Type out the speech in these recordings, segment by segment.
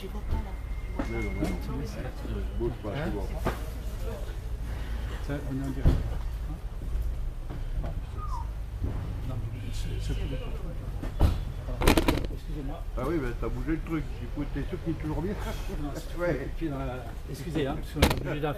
j'y vois pas là. Mais non, bouge pas, c'est bon. Ça, on est en direct. Non, c'est pour excusez-moi. Ah oui, mais t'as bougé le truc. Écoute, t'es sûr qu'il est toujours bien? Ouais. Excusez, hein, parce qu'on est obligé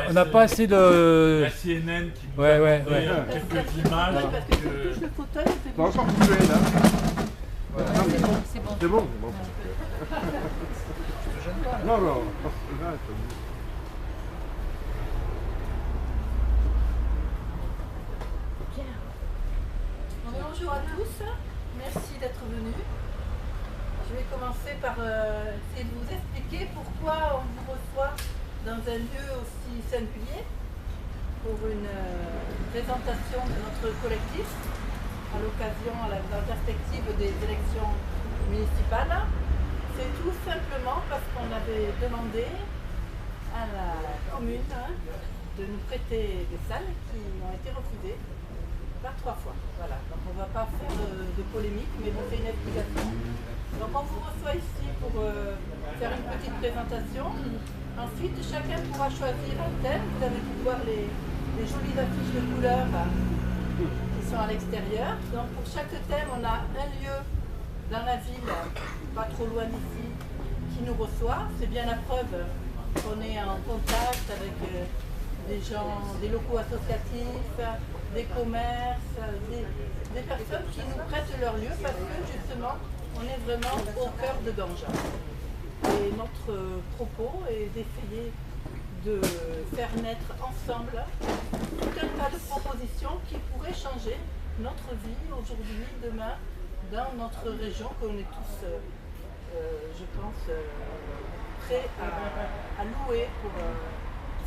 on n'a pas assez de... La CNN qui nous Ouais, a ouais, montré, ouais. quelques images. Parce que si tu touches le fauteuil, c'est T'as encore bougé là? Voilà. C'est bon. C'est bon? Bon. Non, non. Là, Bonjour à tous, merci d'être venus. Je vais commencer par essayer de vous expliquer pourquoi on vous reçoit dans un lieu aussi singulier pour une présentation de notre collectif à l'occasion, dans la perspective des élections municipales. C'est tout simplement parce qu'on avait demandé à la commune de nous prêter des salles qui ont été refusées par 3 fois. Voilà. Donc on ne va pas faire de polémique, mais on fait une explication. Donc on vous reçoit ici pour faire une petite présentation. Ensuite, chacun pourra choisir un thème. Vous avez pu voir les jolies affiches de couleurs qui sont à l'extérieur. Donc pour chaque thème, on a un lieu dans la ville, pas trop loin d'ici, qui nous reçoit. C'est bien la preuve qu'on est en contact avec des gens, des locaux associatifs, des commerces, des personnes qui nous prêtent leur lieu parce que justement on est vraiment au cœur de Ganges. Et notre propos est d'essayer de faire naître ensemble tout un tas de propositions qui pourraient changer notre vie aujourd'hui, demain, dans notre région qu'on est tous, je pense, prêts à louer pour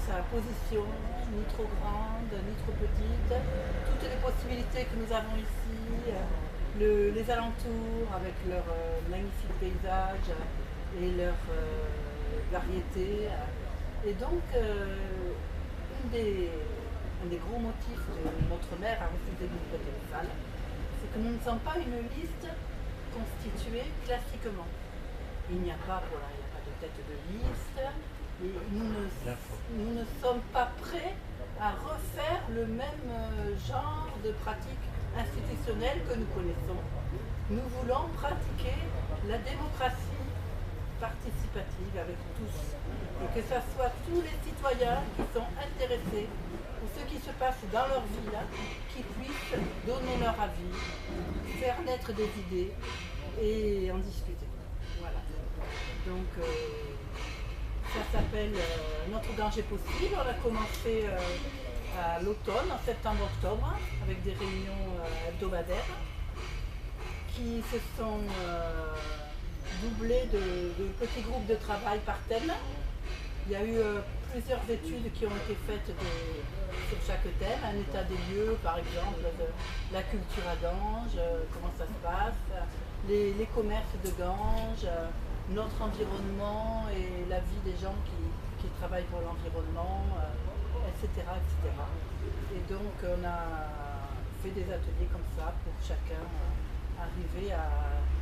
sa position, ni trop grande, ni trop petite, toutes les possibilités que nous avons ici, les alentours avec leurs magnifiques paysages et leurs variétés. Et donc, un des gros motifs de notre maire à refuser de nous prêter une salle, c'est que nous ne sommes pas une liste constituée classiquement. Il n'y a pas de tête de liste. Et nous ne sommes pas prêts à refaire le même genre de pratique institutionnelle que nous connaissons. Nous voulons pratiquer la démocratie participative avec tous. Et que ce soit tous les citoyens qui sont intéressés pour ce qui se passe dans leur ville, qui puissent donner leur avis, faire naître des idées et en discuter. Voilà. Donc, ça s'appelle Notre Ganges est possible. On a commencé à l'automne, en septembre-octobre, avec des réunions hebdomadaires qui se sont doublées de petits groupes de travail par thème. Il y a eu plusieurs études qui ont été faites sur chaque thème, un état des lieux par exemple, de la culture à Ganges, comment ça se passe, les commerces de Ganges, notre environnement et la vie des gens qui travaillent pour l'environnement, etc., etc. Et donc on a fait des ateliers comme ça pour chacun arriver à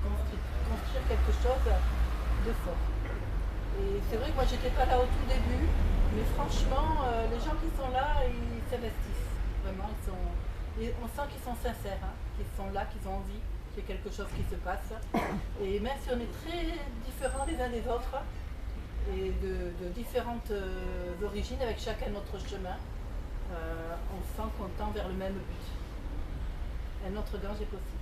construire quelque chose de fort. Et c'est vrai que moi j'étais pas là au tout début, mais franchement les gens qui sont là, ils s'investissent. Vraiment, on sent qu'ils sont sincères, qu'ils sont là, qu'ils ont envie qu'il y ait quelque chose qui se passe. Et même si on est très différents les uns des autres, et de différentes origines, avec chacun notre chemin, on sent qu'on tend vers le même but. Un autre Ganges est possible.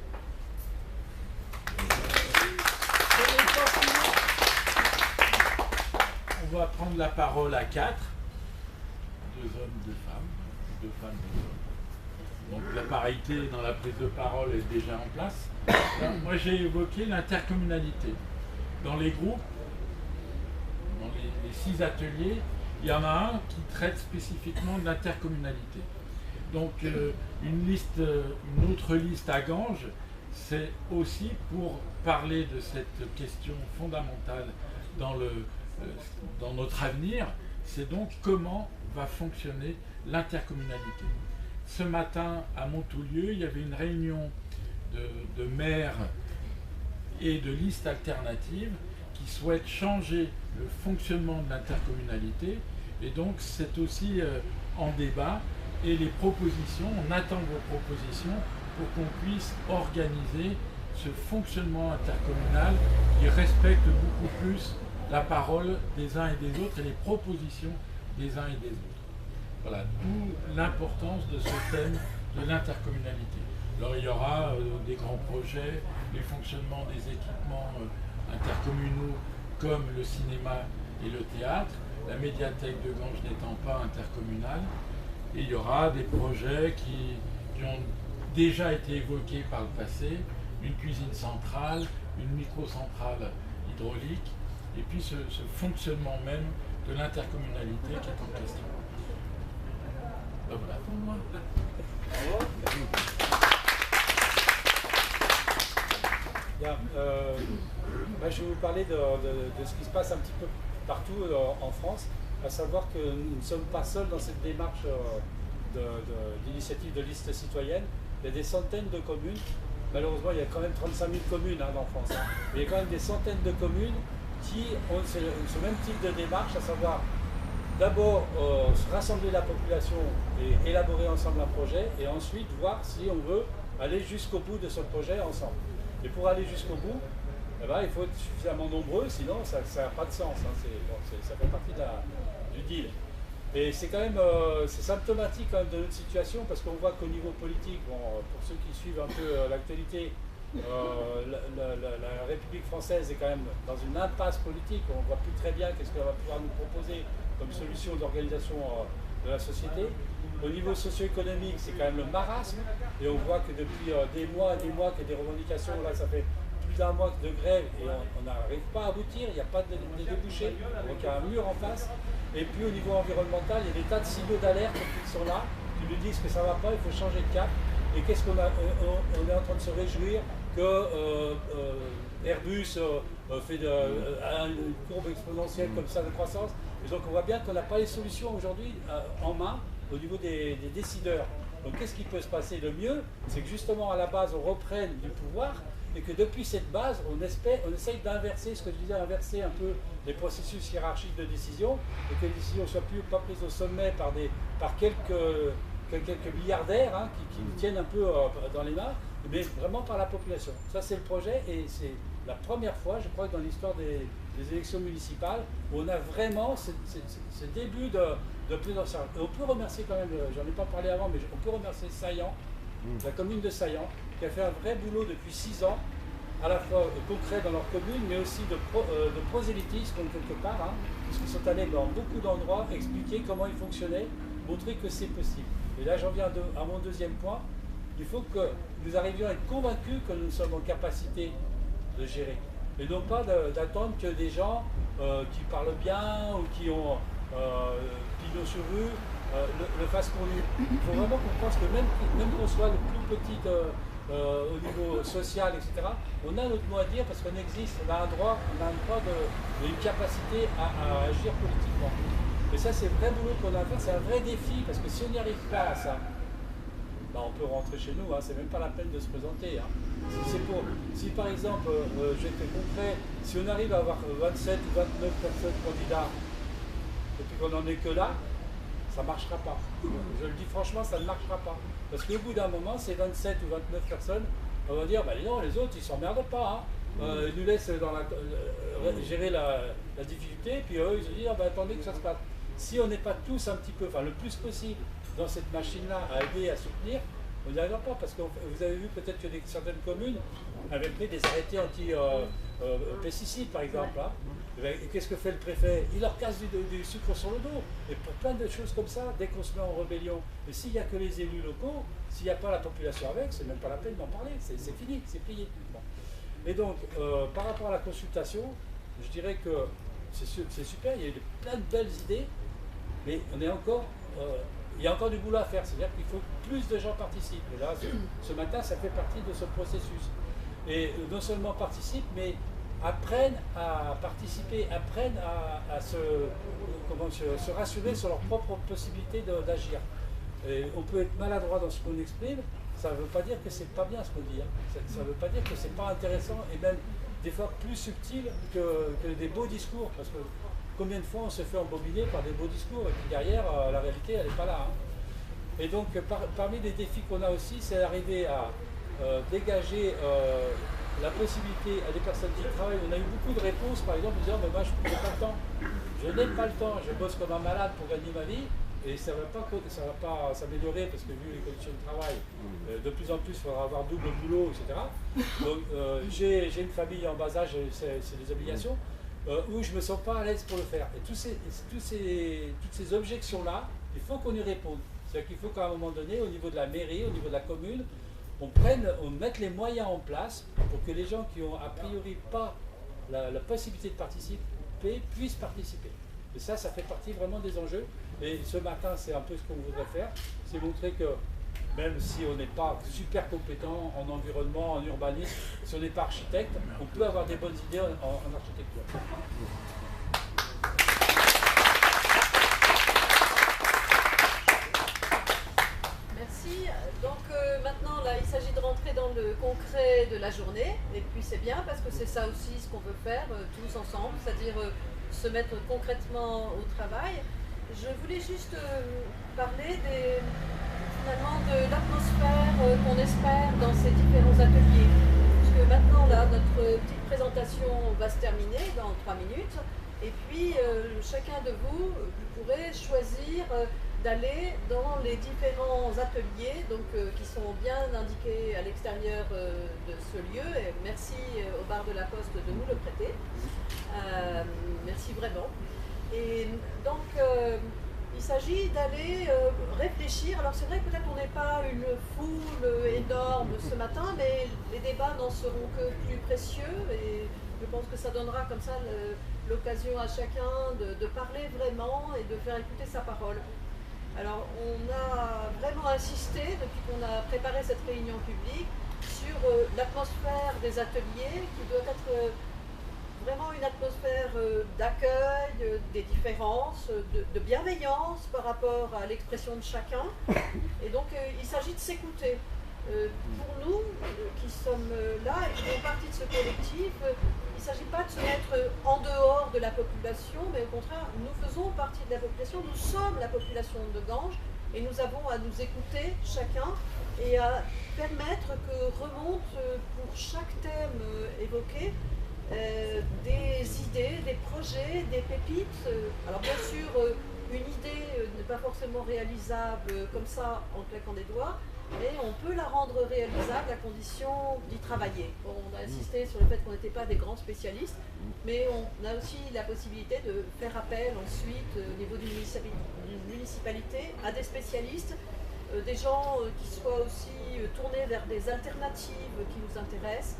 On va prendre la parole à 4, 2 hommes, 2 femmes, 2 femmes, 2 hommes. Donc la parité dans la prise de parole est déjà en place. Alors, moi j'ai évoqué l'intercommunalité. Dans les groupes, dans les 6 ateliers, il y en a un qui traite spécifiquement de l'intercommunalité. Donc une autre liste à Ganges, c'est aussi pour parler de cette question fondamentale dans notre avenir, c'est donc comment va fonctionner l'intercommunalité. Ce matin, à Montoulieu, il y avait une réunion de maires et de listes alternatives qui souhaitent changer le fonctionnement de l'intercommunalité. Et donc c'est aussi en débat. Et les propositions, on attend vos propositions pour qu'on puisse organiser ce fonctionnement intercommunal qui respecte beaucoup plus la parole des uns et des autres et les propositions des uns et des autres. Voilà, d'où l'importance de ce thème de l'intercommunalité. Alors il y aura des grands projets, les fonctionnements des équipements intercommunaux comme le cinéma et le théâtre, la médiathèque de Ganges n'étant pas intercommunale, et il y aura des projets qui ont déjà été évoqués par le passé, une cuisine centrale, une microcentrale hydraulique, et puis ce fonctionnement même de l'intercommunalité qui est en question. Ben voilà pour moi. Bien, je vais vous parler de ce qui se passe un petit peu partout en France, à savoir que nous ne sommes pas seuls dans cette démarche d'initiative de liste citoyenne. Il y a des centaines de communes. Malheureusement, il y a quand même 35 000 communes en France. Mais il y a quand même des centaines de communes qui ont ce même type de démarche, à savoir d'abord rassembler la population et élaborer ensemble un projet, et ensuite voir si on veut aller jusqu'au bout de ce projet ensemble. Et pour aller jusqu'au bout, eh ben, il faut être suffisamment nombreux, sinon ça n'a pas de sens. Ça fait partie du deal. Et c'est quand même c'est symptomatique quand même de notre situation, parce qu'on voit qu'au niveau politique, pour ceux qui suivent un peu l'actualité, la République française est quand même dans une impasse politique. On ne voit plus très bien qu'est-ce qu'elle va pouvoir nous proposer comme solution d'organisation de la société. Au niveau socio-économique, c'est quand même le marasme, et on voit que depuis des mois et des mois qu'il y a des revendications, là ça fait plus d'un mois de grève et on n'arrive pas à aboutir, il n'y a pas de débouchés, donc il y a un mur en face. Et puis au niveau environnemental, il y a des tas de signaux d'alerte qui sont là, qui nous disent que ça ne va pas, il faut changer de cap. Et qu'est-ce qu'on a, on est en train de se réjouir que Airbus fait une courbe exponentielle comme ça de croissance. Et donc on voit bien qu'on n'a pas les solutions aujourd'hui en main au niveau des décideurs. Donc qu'est-ce qui peut se passer de mieux? C'est que justement à la base on reprenne du pouvoir, et que depuis cette base on essaye d'inverser ce que je disais, inverser un peu les processus hiérarchiques de décision, et que les décisions ne soient pas prises au sommet par quelques milliardaires qui nous tiennent un peu dans les mains, mais vraiment par la population. Ça c'est le projet, et c'est la première fois, je crois, dans l'histoire des élections municipales, où on a vraiment ce début de prise en charge. Et on peut remercier quand même, j'en ai pas parlé avant, mais on peut remercier Saillant, la commune de Saillant, qui a fait un vrai boulot depuis 6 ans, à la fois concret dans leur commune, mais aussi de prosélytisme quelque part, puisqu'ils sont allés dans beaucoup d'endroits expliquer comment ils fonctionnaient, montrer que c'est possible. Et là j'en viens à mon deuxième point. Il faut que nous arrivions à être convaincus que nous sommes en capacité de gérer. Et non pas d'attendre que des gens qui parlent bien ou qui ont pignon sur rue le fassent pour nous. Il faut vraiment qu'on pense que même qu'on soit le plus petit au niveau social, etc., on a notre mot à dire parce qu'on existe, on a un droit une capacité à agir politiquement. Et ça c'est le vrai boulot qu'on a à faire, c'est un vrai défi, parce que si on n'y arrive pas à ça, on peut rentrer chez nous, c'est même pas la peine de se présenter. Si par exemple, je vais être concret, si on arrive à avoir 27 ou 29 personnes candidats, et puis qu'on n'en est que là, ça ne marchera pas. Je le dis franchement, ça ne marchera pas. Parce qu'au bout d'un moment, ces 27 ou 29 personnes, on va dire, non, les autres, ils ne s'emmerdent pas. Ils nous laissent gérer la difficulté, puis eux, ils se disent, attendez que ça se passe. Si on n'est pas tous un petit peu, le plus possible, dans cette machine-là, à aider, à soutenir, on n'y arrivera pas, parce que vous avez vu peut-être que certaines communes avaient pris des arrêtés anti-pesticides, par exemple. Et qu'est-ce que fait le préfet? Il leur casse du sucre sur le dos. Et pour plein de choses comme ça, dès qu'on se met en rébellion, et s'il n'y a que les élus locaux, s'il n'y a pas la population avec, c'est même pas la peine d'en parler, c'est fini, c'est plié. Bon. Et donc, par rapport à la consultation, je dirais que c'est super, il y a eu plein de belles idées, mais il y a encore du boulot à faire, c'est-à-dire qu'il faut que plus de gens participent. Et là, ce matin, ça fait partie de ce processus. Et non seulement participent, mais apprennent à participer, apprennent à se rassurer sur leurs propres possibilités d'agir. On peut être maladroit dans ce qu'on exprime, ça ne veut pas dire que c'est pas bien ce qu'on dit. Ça ne veut pas dire que c'est pas intéressant et même des fois plus subtil que des beaux discours, parce que combien de fois on se fait embobiner par des beaux discours, et puis derrière, la réalité, elle n'est pas là. Hein. Et donc, parmi les défis qu'on a aussi, c'est d'arriver à dégager la possibilité à des personnes qui travaillent. On a eu beaucoup de réponses, par exemple, disant, mais moi, je n'ai pas le temps. Je n'ai pas le temps, je bosse comme un malade pour gagner ma vie, et ça ne va pas s'améliorer, parce que vu les conditions de travail, de plus en plus, il faudra avoir double boulot, etc. Donc, j'ai une famille en bas âge, c'est des obligations, où je ne me sens pas à l'aise pour le faire. Et toutes ces objections-là, il faut qu'on y réponde. C'est-à-dire qu'il faut qu'à un moment donné, au niveau de la mairie, au niveau de la commune, on mette les moyens en place pour que les gens qui ont a priori pas la possibilité de participer puissent participer. Et ça fait partie vraiment des enjeux. Et ce matin, c'est un peu ce qu'on voudrait faire, c'est montrer que même si on n'est pas super compétent en environnement, en urbanisme, si on n'est pas architecte, on peut avoir des bonnes idées en architecture. Merci. Donc maintenant, là, il s'agit de rentrer dans le concret de la journée. Et puis c'est bien parce que c'est ça aussi ce qu'on veut faire tous ensemble, c'est-à-dire se mettre concrètement au travail. Je voulais juste parler finalement de l'atmosphère qu'on espère dans ces différents ateliers. Puisque maintenant, là, notre petite présentation va se terminer dans 3 minutes. Et puis, chacun de vous pourrez choisir d'aller dans les différents ateliers donc, qui sont bien indiqués à l'extérieur de ce lieu. Et merci au bar de la Poste de nous le prêter. Merci vraiment. Et donc, il s'agit d'aller réfléchir. Alors c'est vrai que peut-être on n'est pas une foule énorme ce matin, mais les débats n'en seront que plus précieux et je pense que ça donnera comme ça l'occasion à chacun de parler vraiment et de faire écouter sa parole. Alors on a vraiment insisté depuis qu'on a préparé cette réunion publique sur l'atmosphère des ateliers qui doit être vraiment une atmosphère d'accueil, des différences, de bienveillance par rapport à l'expression de chacun. Et donc il s'agit de s'écouter. Pour nous qui sommes là et qui font partie de ce collectif, il ne s'agit pas de se mettre en dehors de la population, mais au contraire, nous faisons partie de la population, nous sommes la population de Ganges et nous avons à nous écouter chacun et à permettre que remonte pour chaque thème évoqué des idées, des projets, des pépites. Alors bien sûr, une idée n'est pas forcément réalisable comme ça en claquant des doigts, mais on peut la rendre réalisable à condition d'y travailler. Bon, on a insisté sur le fait qu'on n'était pas des grands spécialistes, mais on a aussi la possibilité de faire appel ensuite au niveau d'une municipalité à des spécialistes, des gens qui soient aussi tournés vers des alternatives qui nous intéressent.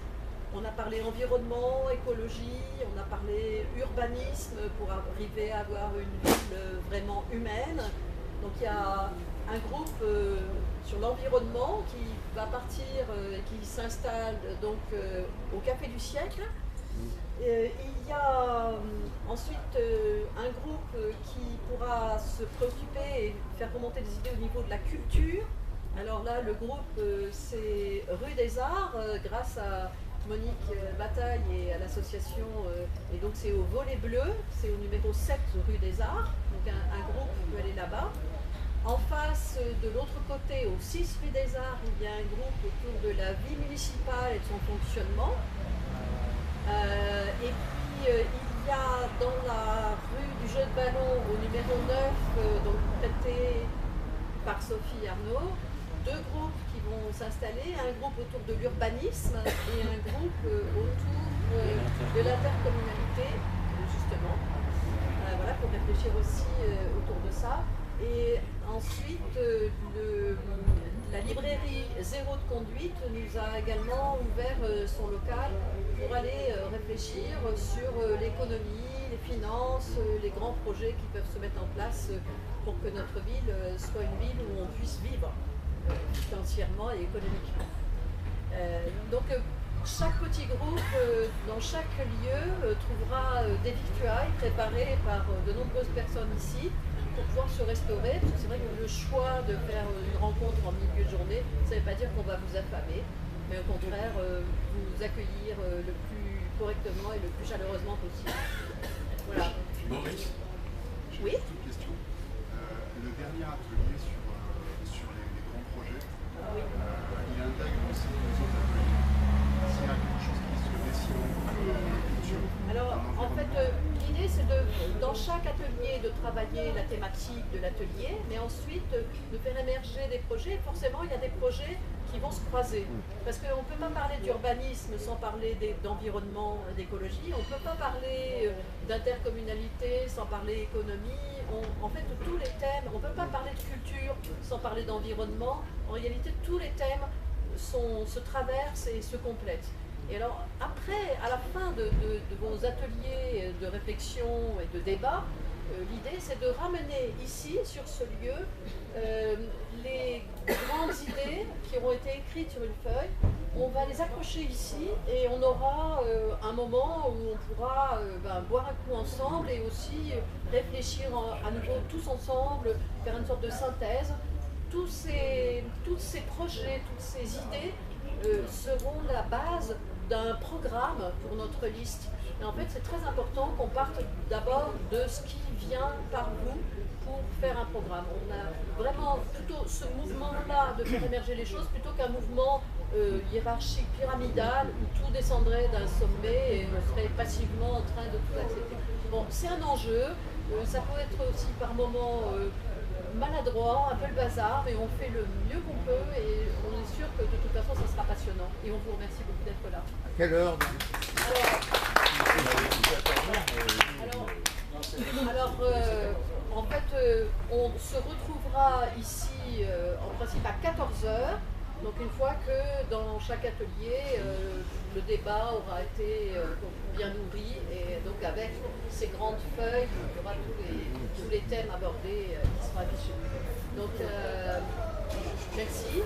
On a parlé environnement, écologie, on a parlé urbanisme pour arriver à avoir une ville vraiment humaine. Donc il y a un groupe sur l'environnement qui va partir et qui s'installe donc au Café du Siècle. Il y a ensuite un groupe qui pourra se préoccuper et faire remonter des idées au niveau de la culture. Alors là, le groupe, c'est Rue des Arts, grâce à Monique Bataille et à l'association, et donc c'est au Volet Bleu, c'est au numéro 7 Rue des Arts, donc un groupe peut aller là-bas. En face, de l'autre côté, au 6 Rue des Arts, il y a un groupe autour de la vie municipale et de son fonctionnement. Et puis, il y a dans la rue du jeu de ballon, au numéro 9, donc prêté par Sophie Arnaud, 2 groupes qui vont s'installer, un groupe autour de l'urbanisme et un groupe autour de l'intercommunalité, justement. Voilà, pour réfléchir aussi autour de ça. Et ensuite, la librairie Zéro de Conduite nous a également ouvert son local pour aller réfléchir sur l'économie, les finances, les grands projets qui peuvent se mettre en place pour que notre ville soit une ville où on puisse vivre financièrement et économiquement. Donc chaque petit groupe dans chaque lieu trouvera des victuailles préparées par de nombreuses personnes ici pour pouvoir se restaurer, parce que c'est vrai que le choix de faire une rencontre en milieu de journée, ça ne veut pas dire qu'on va vous affamer, mais au contraire vous accueillir le plus correctement et le plus chaleureusement possible. Voilà. Maurice. Oui. J'ai une petite question. Le dernier atelier sur les grands projets, il intègre aussi les autres ateliers. S'il y a quelque chose qui se dessine en culture. Alors, en fait, l'idée, c'est dans chaque atelier, de travailler la thématique de l'atelier, mais ensuite de faire émerger des projets. Forcément, il y a des projets qui vont se croiser. Parce qu'on ne peut pas parler d'urbanisme sans parler d'environnement, d'écologie. On ne peut pas parler d'intercommunalité sans parler économie. En fait, tous les thèmes, on ne peut pas parler de culture sans parler d'environnement. En réalité, tous les thèmes se traversent et se complètent. Et alors, après, à la fin de vos ateliers de réflexion et de débat, l'idée, c'est de ramener ici, sur ce lieu, les grandes idées qui auront été écrites sur une feuille. On va les accrocher ici et on aura un moment où on pourra boire un coup ensemble et aussi réfléchir à nouveau tous ensemble, faire une sorte de synthèse. Tous ces projets, toutes ces idées seront la base d'un programme pour notre liste. Et en fait, c'est très important qu'on parte d'abord de ce qui vient par vous pour faire un programme. On a vraiment plutôt ce mouvement-là de faire émerger les choses plutôt qu'un mouvement hiérarchique, pyramidal, où tout descendrait d'un sommet et on serait passivement en train de tout accepter. Bon, c'est un enjeu. Ça peut être aussi par moments maladroit, un peu le bazar, mais on fait le mieux qu'on peut et on est sûr que de toute façon ça sera passionnant. Et on vous remercie beaucoup d'être là. À quelle heure? Alors, en fait, on se retrouvera ici en principe à 14h. Donc une fois que dans chaque atelier, le débat aura été bien nourri et donc avec ces grandes feuilles, il y aura tous les thèmes abordés qui seront affichés. Donc merci.